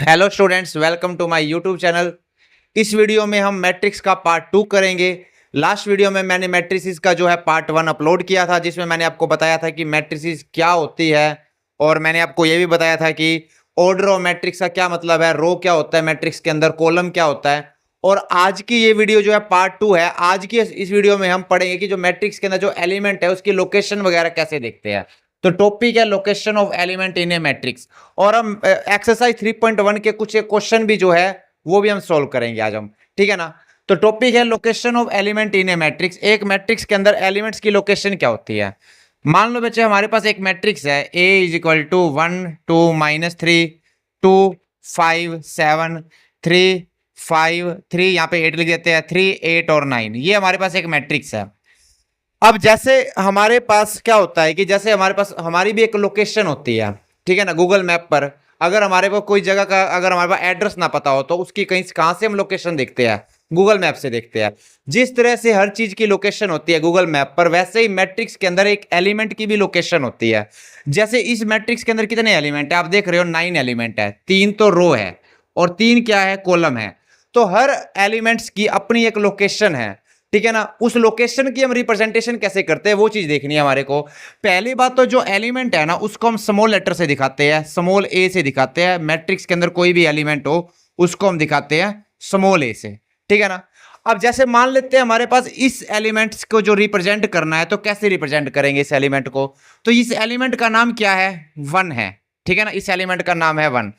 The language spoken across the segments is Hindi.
Hello students, welcome to my YouTube channel. इस वीडियो में हम मैट्रिक्स का पार्ट 2 करेंगे। लास्ट वीडियो में मैंने मैट्रिसेस का जो है पार्ट 1 अपलोड किया था, जिसमें मैंने आपको बताया था कि मैट्रिसेस क्या होती है, और मैंने आपको ये भी बताया था कि ऑर्डर ऑफ मैट्रिक्स का क्या मतलब है, रो क्या होता है मैट्रिक्स के अंदर, कॉलम क्या होता है। और आज की ये वीडियो जो है पार्ट 2 है। आज की इस वीडियो में हम पढ़ेंगे कि जो मैट्रिक्स के अंदर जो एलिमेंट है उसकी लोकेशन वगैरह कैसे देखते हैं। तो टॉपिक है location of element in A matrix, और हम एक्सरसाइज 3.1 के कुछ क्वेश्चन भी जो है वो भी हम सॉल्व करेंगे आज हम, ठीक है ना। तो टॉपिक है location of element in A matrix. एक मैट्रिक्स के अंदर एलिमेंट्स की लोकेशन क्या होती है। मान लो बच्चे, हमारे पास एक मैट्रिक्स है A इज इक्वल टू 1 2 -3 2 5 7 3 5 3, यहाँ पे 8 लिख देते हैं, 3 8 और 9। ये हमारे पास एक मैट्रिक्स है। अब जैसे हमारे पास क्या होता है कि जैसे हमारे पास हमारी भी एक लोकेशन होती है, ठीक है ना। गूगल मैप पर अगर हमारे को कोई जगह का, अगर हमारे पास एड्रेस ना पता हो तो उसकी कहाँ से हम लोकेशन देखते हैं, गूगल मैप से देखते हैं। जिस तरह से हर चीज की लोकेशन होती है गूगल मैप पर, वैसे ही मैट्रिक्स के अंदर एक एलिमेंट की भी लोकेशन होती है। जैसे इस मैट्रिक्स के अंदर कितने एलिमेंट है, आप देख रहे हो 9 एलिमेंट है, 3 तो रो है और 3 क्या है, कॉलम है। तो हर एलिमेंट्स की अपनी एक लोकेशन है, ठीक है ना। उस लोकेशन की हम रिप्रेजेंटेशन कैसे करते हैं वो चीज देखनी है हमारे को। पहली बात तो जो एलिमेंट है ना उसको हम स्मॉल लेटर से दिखाते हैं, स्मॉल ए से दिखाते हैं। मैट्रिक्स के अंदर कोई भी एलिमेंट हो उसको हम दिखाते हैं स्मॉल ए से, ठीक है ना। अब जैसे मान लेते हैं हमारे पास इस एलिमेंट्स को जो रिप्रेजेंट करना है, तो कैसे रिप्रेजेंट करेंगे इस एलिमेंट को। तो इस एलिमेंट का नाम क्या है, 1 है, ठीक है ना। इस एलिमेंट का नाम है 1।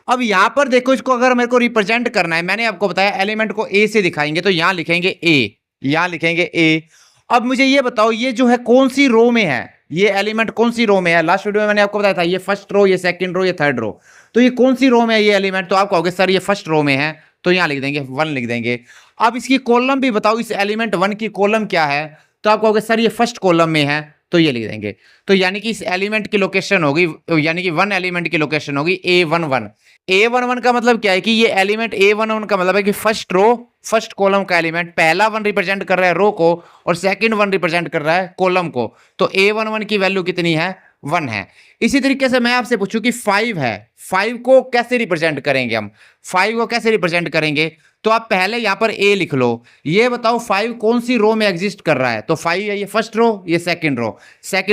अब यहां पर देखो, इसको अगर मेरे को रिप्रेजेंट करना है, मैंने आपको बताया एलिमेंट को ए से दिखाएंगे, तो यहां लिखेंगे ए, यहां लिखेंगे ए। अब मुझे ये बताओ, ये जो है कौन सी रो में है, ये एलिमेंट कौन सी रो में है। लास्ट वीडियो में मैंने आपको बताया था ये फर्स्ट रो, ये सेकंड रो, ये थर्ड रो। तो ये कौन सी रो में है ये एलिमेंट, तो आप कहोगे सर ये फर्स्ट रो में है, तो यहां लिख देंगे 1 लिख देंगे। अब इसकी कॉलम भी बताओ, इस एलिमेंट 1 की कॉलम क्या है, तो आप कहोगे सर ये फर्स्ट कॉलम में है, तो ये लिख देंगे। तो यानी कि इस एलिमेंट की लोकेशन होगी, यानी कि 1 एलिमेंट की लोकेशन होगी A11। A11 का मतलब क्या है कि ये एलिमेंट A11 का मतलब है कि फर्स्ट रो, फर्स्ट कॉलम का एलिमेंट, पहला 1 रिप्रेजेंट कर रहा है रो को और सेकंड 1 रिप्रेजेंट कर रहा है कॉलम को। तो A11 की वैल्यू कितनी है, 1 है। इसी तरीके से मैं आपसे पूछूं कि 5 है, 5 को कैसे रिप्रेजेंट करेंगे हम, 5 को कैसे रिप्रेजेंट करेंगे। तो आप पहले यहां पर ए लिख लो। ये बताओ 5 कौन सी रो में एग्जिस्ट कर रहा है, तो 5 है, ये फर्स्ट रो, ये सेकंड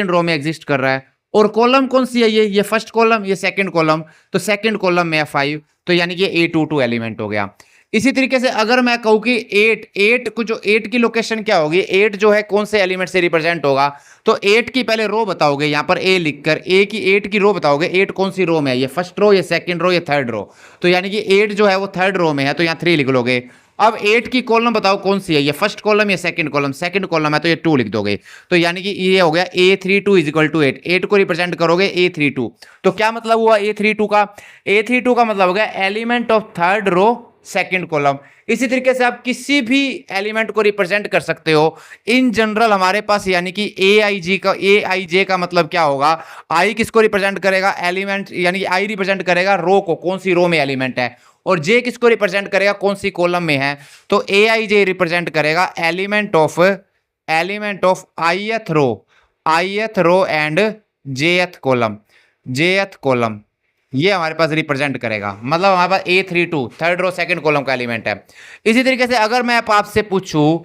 रो में एग्जिस्ट कर रहा है। और कॉलम कौन सी है, ये फर्स्ट कॉलम, ये सेकंड कॉलम, तो सेकंड कॉलम में है 5, तो यानी कि A22 एलिमेंट हो गया। इसी तरीके से अगर मैं कहूं कि 8 को, जो 8 की लोकेशन क्या होगी, 8 जो है कौन से एलिमेंट से रिप्रेजेंट होगा, तो 8 की पहले रो बताओगे, यहां पर ए लिखकर 8 की रो बताओगे, 8 कौन सी रो में है, ये फर्स्ट रो, ये सेकंड रो, ये थर्ड रो। तो यानी कि 8 जो है वो थर्ड रो में है, तो यहां 3 लिख लोगे। अब 8 की कॉलम बताओ कौन सी है, ये फर्स्ट कॉलम या सेकंड कॉलम है, तो ये 2 लिख दोगे। तो यानी कि ये हो गया A32 इक्वल टू 8, 8 को रिप्रेजेंट करोगे A32। तो क्या मतलब हुआ A32 का, A32 का मतलब हो गया element of third row second column. इसी तरीके से आप किसी भी एलिमेंट को रिप्रेजेंट कर सकते हो इन जनरल हमारे पास, यानी कि AIJ का मतलब क्या होगा, आई किसको रिप्रेजेंट करेगा, एलिमेंट, यानी कि आई रिप्रेजेंट करेगा रो को, कौन सी रो में एलिमेंट है, और जे किसको रिप्रेजेंट करेगा, कौन सी कॉलम में है। तो AIJ रिप्रेजेंट करेगा element of ith row and jth column, ये हमारे पास रिप्रेजेंट करेगा। मतलब हमारे पास A32 third row second column का एलिमेंट है। इसी तरीके से अगर मैं आपसे पूछूं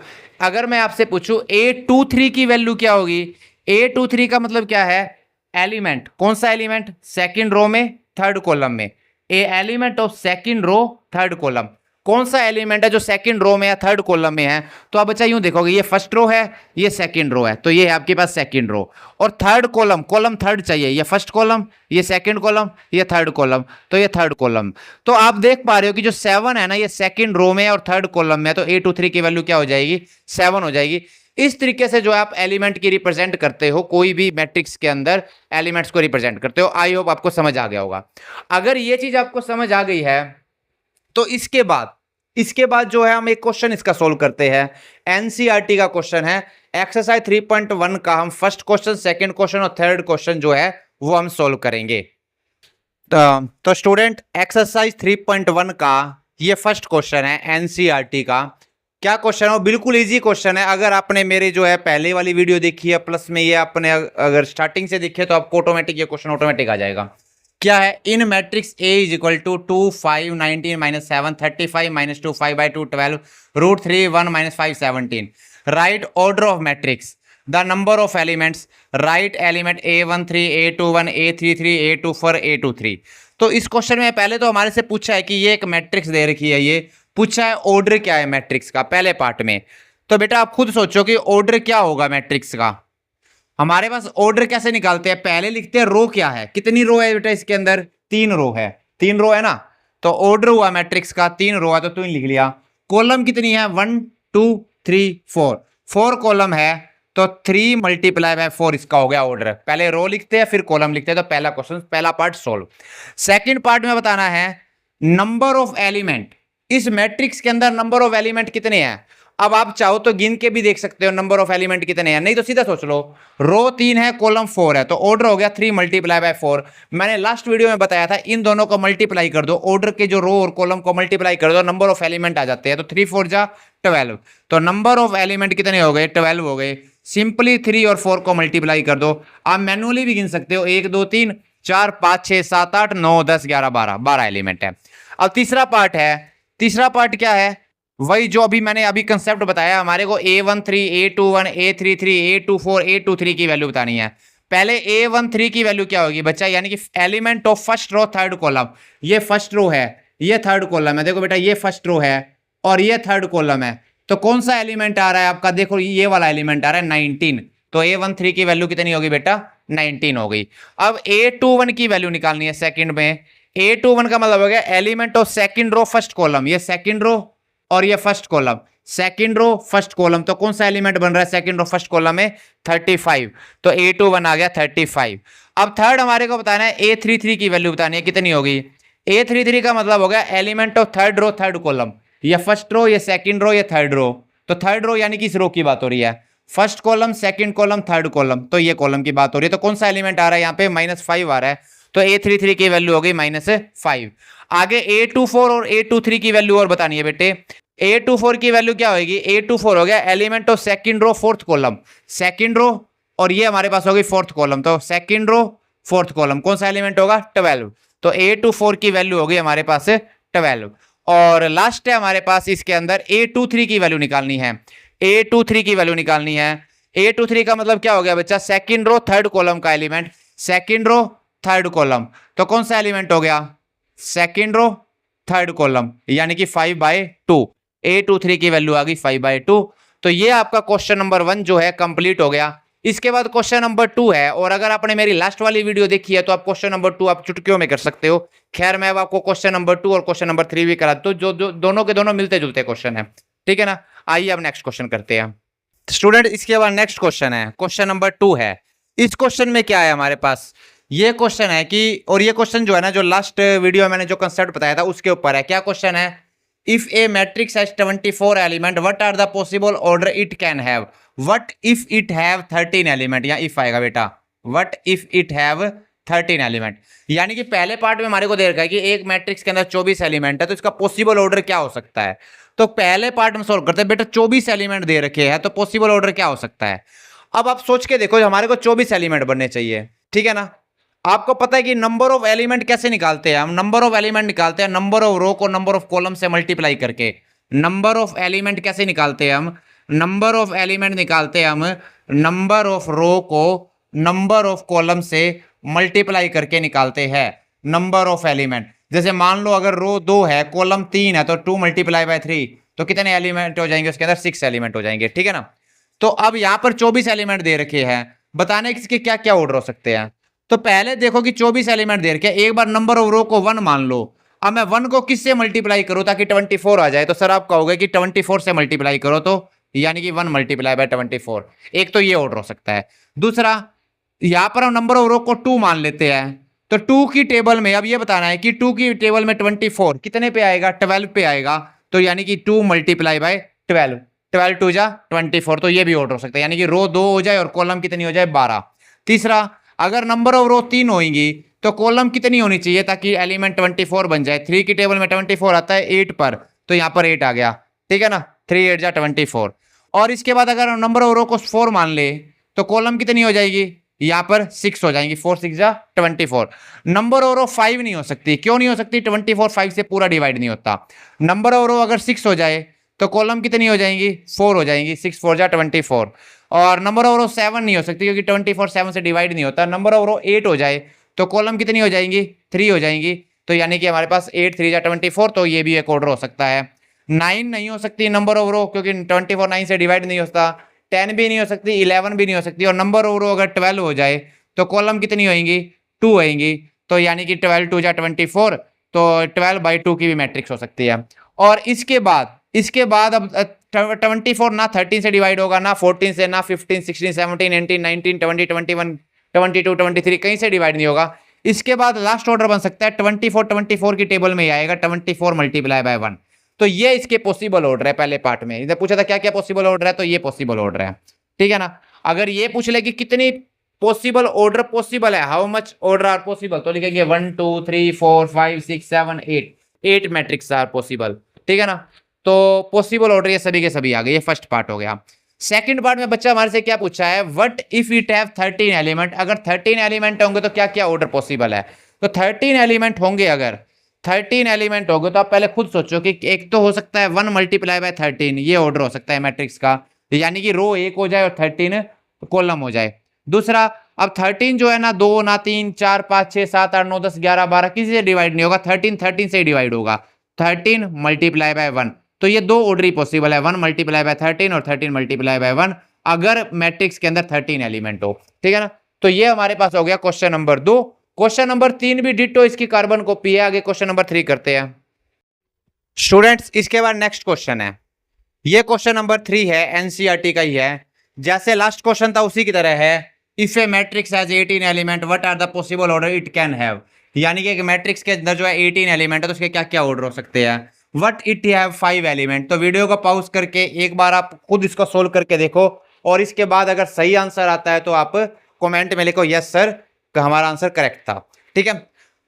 A23 की वैल्यू क्या होगी, A23 का मतलब क्या है, एलिमेंट, कौन सा एलिमेंट, सेकंड रो में थर्ड कॉलम में, a element of second row third column. कौन सा एलिमेंट है जो सेकंड रो में है, थर्ड कॉलम में है, तो आप बच्चा यूं देखोगे, ये फर्स्ट रो है, ये सेकंड रो है, तो ये है आपके पास सेकंड रो। और थर्ड कॉलम थर्ड चाहिए, ये फर्स्ट कॉलम, ये सेकंड कॉलम, ये थर्ड कॉलम, तो ये थर्ड कॉलम। तो आप देख पा रहे हो कि जो 7 है ना, ये सेकंड रो में और थर्ड कॉलम में है, तो A23 की वैल्यू क्या हो जाएगी, 7 हो जाएगी। इस तरीके से जो आप एलिमेंट की रिप्रेजेंट करते हो, कोई भी मैट्रिक्स के अंदर एलिमेंट्स को रिप्रेजेंट करते हो। आई होप आपको समझ आ गया होगा। अगर ये चीज आपको समझ आ गई है, तो इसके बाद जो है हम एक क्वेश्चन इसका सोल्व करते हैं। एनसीईआरटी का क्वेश्चन है, एक्सरसाइज 3.1 का हम फर्स्ट क्वेश्चन, सेकंड क्वेश्चन और थर्ड क्वेश्चन जो है वो हम सोल्व करेंगे। तो स्टूडेंट, एक्सरसाइज 3.1 का ये फर्स्ट क्वेश्चन है एनसीईआरटी का। क्या क्वेश्चन है, बिल्कुल इजी क्वेश्चन है। अगर आपने मेरे जो है पहले वाली वीडियो देखी है, प्लस में ये आपने अगर स्टार्टिंग से देखी है, तो आपको ऑटोमेटिक ये क्वेश्चन ऑटोमेटिक आ जाएगा। क्या है, in matrix A is equal to 2 5 19 minus 7 35 minus 2 5 by 2 12 root 3 1 minus 5 17। Right order of matrix, the number of elements, right element A13 A21 A33 A24 A23। तो इस क्वेश्चन में पहले तो हमारे से पूछा है कि ये एक मैट्रिक्स दे रखी है, ये पूछा है ऑर्डर क्या है मैट्रिक्स का पहले पार्ट में। तो बेटा आप खुद सोचो कि ऑर्डर क्या होगा मैट्रिक्स का। हमारे पास ऑर्डर कैसे निकालते हैं, पहले लिखते हैं रो क्या है, कितनी रो है बेटा इसके अंदर, 3 रो है, 3 रो है ना। तो ऑर्डर हुआ मैट्रिक्स का 3 रो है तो 3 लिख लिया। कॉलम कितनी है, 1 2 3 4, 4 कॉलम है तो 3 मल्टीप्लाई बाय 4 इसका हो गया ऑर्डर। पहले रो लिखते हैं फिर कॉलम लिखते हैं। तो पहला क्वेश्चन, पहला पार्ट सोल्व। सेकंड पार्ट में बताना है नंबर ऑफ एलिमेंट, इस मैट्रिक्स के अंदर नंबर ऑफ एलिमेंट कितने हैं। अब आप चाहो तो गिन के भी देख सकते हो नंबर ऑफ एलिमेंट कितने हैं, नहीं तो सीधा सोच लो, रो 3 है कॉलम 4 है तो ऑर्डर हो गया 3 मल्टीप्लाई बाय 4। मैंने लास्ट वीडियो में बताया था इन दोनों को मल्टीप्लाई कर दो, ऑर्डर के जो रो और कॉलम को मल्टीप्लाई कर दो, नंबर ऑफ एलिमेंट आ जाते हैं। तो 3 4 जा 12, तो नंबर ऑफ एलिमेंट कितने हो गए, 12 हो गए। सिंपली 3 और 4 को मल्टीप्लाई कर दो। आप मैनुअली भी गिन सकते हो, 1 2 3 4 5 6 7 8 9 10 11 12, 12 एलिमेंट है। अब तीसरा पार्ट है, तीसरा पार्ट क्या है, वही जो अभी मैंने अभी कंसेप्ट बताया, हमारे को A13 A21 A33 A24 A23 की वैल्यू बतानी है। पहले A13 की वैल्यू क्या होगी बच्चा, यानी कि element of first row third column, ये फर्स्ट रो है ये थर्ड कॉलम है, देखो बेटा ये फर्स्ट रो है और ये थर्ड कॉलम है, तो कौन सा एलिमेंट आ रहा है आपका, देखो ये वाला एलिमेंट आ रहा है 19, तो A13 की वैल्यू कितनी होगी बेटा 19 हो गई। अब A21 की वैल्यू निकालनी है सेकंड में। A21 का मतलब हो गया element of second row first column, ये सेकंड रो और ये first column, second row first column, तो कौन सा एलिमेंट बन रहा है सेकंड रो फर्स्ट कॉलम में 35, तो A21 आ गया 35। अब थर्ड हमारे को बताना है A33 की वैल्यू बतानी है कितनी होगी। A33 का मतलब हो गया element of third row third column, ये फर्स्ट रो ये सेकंड रो ये थर्ड रो, तो थर्ड रो यानी कि इस रो की बात हो रही है, first column second column third column, तो ये कॉलम की बात हो रही है। तो कौन सा एलिमेंट आ रहा है यहाँ पे -5 आ रहा है, तो A33 की वैल्यू हो गई -5। आगे A24 और A23 की वैल्यू और बतानी है बेटे। A24 की वैल्यू क्या होगी, A24 हो गया element of second row fourth column, second row और ये हमारे पास होगी फोर्थ कॉलम, तो सेकंड रो फोर्थ कॉलम कौन सा एलिमेंट होगा 12, तो A24 की वैल्यू होगी हमारे पास 12। और लास्ट है हमारे पास इसके अंदर A23 की वैल्यू निकालनी है, A23 की वैल्यू निकालनी है। A23 का मतलब क्या हो गया बच्चा, सेकंड रो थर्ड कॉलम का element, second row third column, तो कौन सा एलिमेंट हो गया सेकंड रो थर्ड कॉलम, यानी कि 5/2, A23 की वैल्यू आ गई 5/2। तो ये आपका क्वेश्चन नंबर 1 जो है कंप्लीट हो गया। इसके बाद क्वेश्चन नंबर 2 है, और अगर आपने मेरी लास्ट वाली वीडियो देखी है तो आप क्वेश्चन नंबर 2 आप चुटकियों में कर सकते हो। खैर मैं अब आपको क्वेश्चन नंबर 2 और क्वेश्चन नंबर 3 भी करा दो, जो दोनों के दोनों मिलते जुलते क्वेश्चन है, ठीक है ना। आइए अब नेक्स्ट क्वेश्चन करते हैं स्टूडेंट। इसके बाद नेक्स्ट क्वेश्चन है, क्वेश्चन नंबर 2 है। इस क्वेश्चन में क्या है हमारे पास, ये क्वेश्चन है कि, और ये क्वेश्चन जो है ना, जो लास्ट वीडियो में मैंने जो कंसेप्ट बताया था उसके ऊपर है। क्या क्वेश्चन है, if a matrix has 24 element what are the possible order it can have, what if it have 13 element, या इफ आएगा बेटा, what if it have 13 element. यानी कि पहले पार्ट में हमारे को दे रखा है कि एक मैट्रिक्स के अंदर 24 एलिमेंट है, तो इसका पॉसिबल ऑर्डर क्या हो सकता है। तो पहले पार्ट में सोल्व करते हैं बेटा, 24 एलिमेंट दे रखे हैं तो पॉसिबल ऑर्डर क्या हो सकता है। अब आप सोच के देखो, हमारे को 24 एलिमेंट बनने चाहिए, ठीक है ना। आपको पता है कि नंबर ऑफ एलिमेंट कैसे निकालते हैं हम, नंबर ऑफ एलिमेंट निकालते हैं नंबर ऑफ रो को नंबर ऑफ कॉलम से मल्टीप्लाई करके। नंबर ऑफ एलिमेंट कैसे निकालते हैं हम, नंबर ऑफ एलिमेंट निकालते हैं हम नंबर ऑफ रो को नंबर ऑफ कॉलम से मल्टीप्लाई करके निकालते हैं नंबर ऑफ एलिमेंट। जैसे मान लो अगर रो 2 है कॉलम 3 है तो 2 × 3 तो कितने एलिमेंट हो जाएंगे उसके अंदर, 6 एलिमेंट हो जाएंगे, ठीक है ना। तो अब यहाँ पर 24 एलिमेंट दे रखे हैं, बताने किसके क्या क्या ऑर्डर हो सकते हैं। तो पहले देखो कि 24 एलिमेंट दे रखे, एक बार नंबर ऑफ रो को 1 मान लो। अब मैं 1 को किससे मल्टीप्लाई करूं ताकि 24 आ जाए, तो सर आप कहोगे कि 24 से मल्टीप्लाई करो, तो यानी कि 1 × 24। एक तो ये ऑर्डर हो सकता है। दूसरा, यहां पर हम नंबर ऑफ रो को 2 मान लेते हैं, तो 2 की टेबल में अब ये बताना है कि 2 की टेबल में 24 कितने पे आएगा, 12 पे आएगा, तो यानी कि 2 × 12, 12 2 जा 24, तो ये भी ऑर्डर हो सकता है, यानी कि रो 2 हो जाए और कॉलम कितनी हो जाए 12। तीसरा, अगर नंबर ऑफ रो 3 होंगी तो कॉलम कितनी होनी चाहिए ताकि एलिमेंट 24 बन जाए। 3 की टेबल में 24 आता है 8 पर, तो यहाँ पर 8 आ गया, ठीक है ना, 3 8 जा 24। और इसके बाद अगर नंबर ऑफ रो को 4 मान ले तो कॉलम कितनी हो जाएगी, यहाँ पर 6 हो जाएंगी, 4 6 जा 24। नंबर ऑफ रो 5 नहीं हो सकती, क्यों नहीं हो सकती? 24 5 से पूरा डिवाइड नहीं होता। नंबर ऑफ रो अगर 6 हो जाए तो कॉलम कितनी हो जाएंगी? 4 हो जाएंगी, 6 4 जा 24। और नंबर ऑफ रो 7 नहीं हो सकती क्योंकि 24 7 से डिवाइड नहीं होता। नंबर ऑफ रो 8 हो जाए तो कॉलम कितनी हो जाएंगी? 3 हो जाएंगी। तो यानी कि हमारे पास 8 3 जा 24, तो ये भी एक ऑर्डर हो सकता है। 9 नहीं हो सकती नंबर ऑफ रो, क्योंकि 24 9 से डिवाइड नहीं होता। 10 भी नहीं हो सकती, 11 भी नहीं हो सकती। और नंबर ऑफ रो अगर 12 हो जाए तो कॉलम कितनी होएंगी? 2 होएंगी। तो यानी कि 12 2 जा 24, तो 12/2 की भी मैट्रिक्स हो सकती है। और इसके बाद अब 24 ना 13 से डिवाइड होगा, ना 14 से, ना 15 16 17 18 19 20 21 22 23, कहीं से डिवाइड नहीं होगा। इसके बाद लास्ट ऑर्डर बन सकता है 24 की टेबल में ही आएगा, 24 मल्टीप्लाई बाय 1। तो ये इसके पॉसिबल ऑर्डर है। पहले पार्ट में इधर पूछा था क्या क्या पॉसिबल ऑर्डर है, तो ये पॉसिबल ऑर्डर है, ठीक है ना। अगर ये पूछ ले कि कितनी पॉसिबल ऑर्डर पॉसिबल है, how much order are possible, तो लिखेंगे 1 2 3 4 5 6 7 8 मैट्रिक्स आर पॉसिबल, ठीक है ना। तो पॉसिबल ऑर्डर ये सभी के सभी आ गए। ये फर्स्ट पार्ट हो गया। सेकंड पार्ट में बच्चा हमारे से क्या पूछा है, what if it have 13 element. अगर 13 एलिमेंट होंगे तो क्या क्या ऑर्डर पॉसिबल है। तो 13 एलिमेंट होंगे, अगर 13 एलिमेंट होंगे तो आप पहले खुद सोचो कि एक तो हो सकता है 1 मल्टीप्लाई बाय 13, ये ऑर्डर हो सकता है मैट्रिक्स का, यानी कि रो 1 हो जाए और 13 कॉलम हो जाए। दूसरा, अब 13 जो है ना 2 ना 3 4 5 6 7 8 9 10 11 12 किसी से डिवाइड नहीं होगा, 13 से ही डिवाइड होगा। 13 मल्टीप्लाई बाय 1, तो ये दो ऑर्डर ही पॉसिबल है, 1 मल्टीप्लाई बाय 13 और 13 मल्टीप्लाई बाय 1, अगर मैट्रिक्स के अंदर 13 एलिमेंट हो, ठीक है ना। तो ये हमारे पास हो गया क्वेश्चन नंबर 2। क्वेश्चन नंबर 3 भी डिट्टो इसकी कार्बन कॉपी है। आगे क्वेश्चन नंबर 3 करते हैं स्टूडेंट्स। इसके बाद नेक्स्ट क्वेश्चन है, ये क्वेश्चन नंबर 3 है, एनसीईआरटी का ही है। जैसे लास्ट क्वेश्चन था उसी की तरह है। If a matrix has 18 element, what are the possible order it can have. यानी कि एक मैट्रिक्स के अंदर जो है 18 एलिमेंट है तो उसके क्या क्या ऑर्डर हो सकते हैं। What it have 5 element. तो वीडियो को पॉज करके एक बार आप खुद इसको सोल्व करके देखो, और इसके बाद अगर सही आंसर आता है तो आप कमेंट में लिखो यस सर, हमारा आंसर करेक्ट था, ठीक है।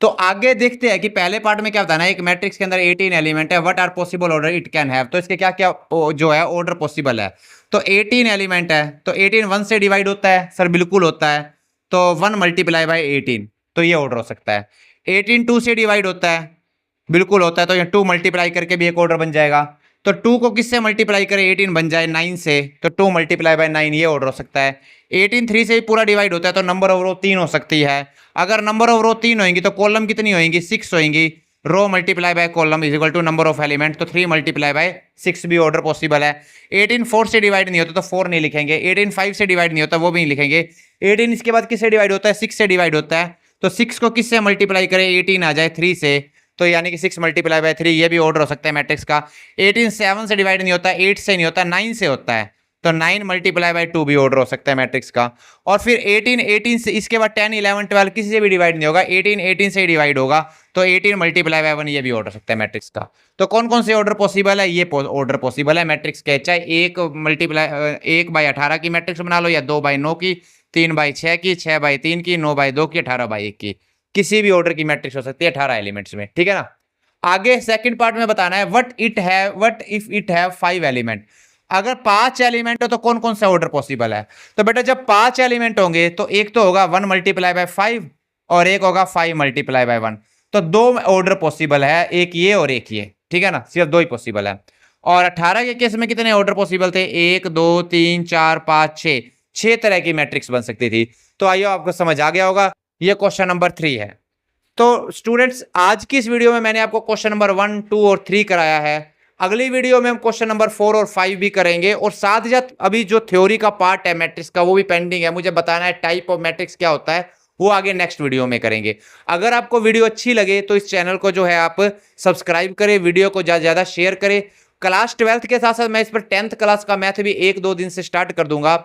तो आगे देखते हैं कि पहले पार्ट में क्या बताना है, एक मैट्रिक्स के अंदर 18 एलिमेंट है, what are possible order it can have. तो इसके क्या क्या जो है ऑर्डर पॉसिबल है। तो 18 एलिमेंट है, तो 18 1 से डिवाइड होता है सर, बिल्कुल होता है। तो 1 मल्टीप्लाई बाय 18, तो ये ऑर्डर हो सकता है। 18 2 से डिवाइड होता है, बिल्कुल होता है, तो यहाँ 2 मल्टीप्लाई करके भी एक ऑर्डर बन जाएगा। तो 2 को किससे मल्टीप्लाई करें, 18 बन जाए 9 से, तो 2 मल्टीप्लाई बाय 9, ये ऑर्डर हो सकता है। 18 3 से ही पूरा डिवाइड होता है, तो नंबर ऑफ रो 3 हो सकती है। अगर नंबर ऑफ रो 3 होंगी तो कॉलम कितनी होंगी, 6 होंगी। Row multiply by column is equal to number of element, तो 3 मल्टीप्लाई बाय 6 भी ऑर्डर पॉसिबल है। 18 4 से डिवाइड नहीं होता तो 4 नहीं लिखेंगे। 18 5 से डिवाइड नहीं होता वो भी नहीं लिखेंगे। 18 इसके बाद किससे डिवाइड होता है, 6 से डिवाइड होता है। तो 6 को किससे मल्टीप्लाई करें, 18 आ जाए 3 से, तो यानी कि 6 मल्टीप्लाई बाय 3, ये भी ऑर्डर हो सकता है मैट्रिक्स का। 18 7 से डिवाइड नहीं होता, 8 से नहीं होता, 9 से होता है, तो 9 मल्टीप्लाई बाय 2 भी ऑर्डर हो सकता है मैट्रिक्स का। और फिर 18 से, इसके बाद 10 11 12 किसी से भी डिवाइड नहीं होगा, 18 से ही डिवाइड होगा, तो 18 मल्टीप्लाई बाय 1, ये भी ऑर्डर सकता है मैट्रिक्स का। तो कौन कौन से ऑर्डर पॉसिबल है, ये ऑर्डर पॉसिबल है मैट्रिक्स के, चाहे 1/18 की मैट्रिक्स बना लो, या 2/9 की, 3/6 की, 6/3 की, 9/2 की, 18/1 की, किसी भी ऑर्डर की मैट्रिक्स हो सकती है 18 एलिमेंट्स में, ठीक है ना। आगे सेकंड पार्ट में बताना है what if it have 5 element. अगर 5 एलिमेंट हो तो कौन कौन सा ऑर्डर पॉसिबल है। तो बेटा जब 5 एलिमेंट होंगे तो एक तो होगा 1 मल्टीप्लाई बाय 5 और एक होगा 5 मल्टीप्लाई बाय 1, तो 2 ऑर्डर पॉसिबल है, एक ये और एक ये, ठीक है ना, सिर्फ 2 ही पॉसिबल है। और 18 के केस में कितने ऑर्डर पॉसिबल थे, 1 2 3 4 5 6 तरह की मैट्रिक्स बन सकती थी। तो आइए आपको समझ आ गया होगा। ये क्वेश्चन नंबर 3 है। तो स्टूडेंट्स आज की इस वीडियो में मैंने आपको क्वेश्चन नंबर 1 2 और 3 कराया है। अगली वीडियो में हम क्वेश्चन नंबर 4 और 5 भी करेंगे, और साथ ही साथ अभी जो थ्योरी का पार्ट है मैट्रिक्स का वो भी पेंडिंग है, मुझे बताना है टाइप ऑफ मैट्रिक्स क्या होता है, वो आगे नेक्स्ट वीडियो में करेंगे। अगर आपको वीडियो अच्छी लगे तो इस चैनल को जो है आप सब्सक्राइब करें, वीडियो को ज़्यादा ज़्यादा शेयर करें। क्लास 12th के साथ साथ मैं इस पर 10th क्लास का मैथ भी 1-2 दिन से स्टार्ट कर दूंगा।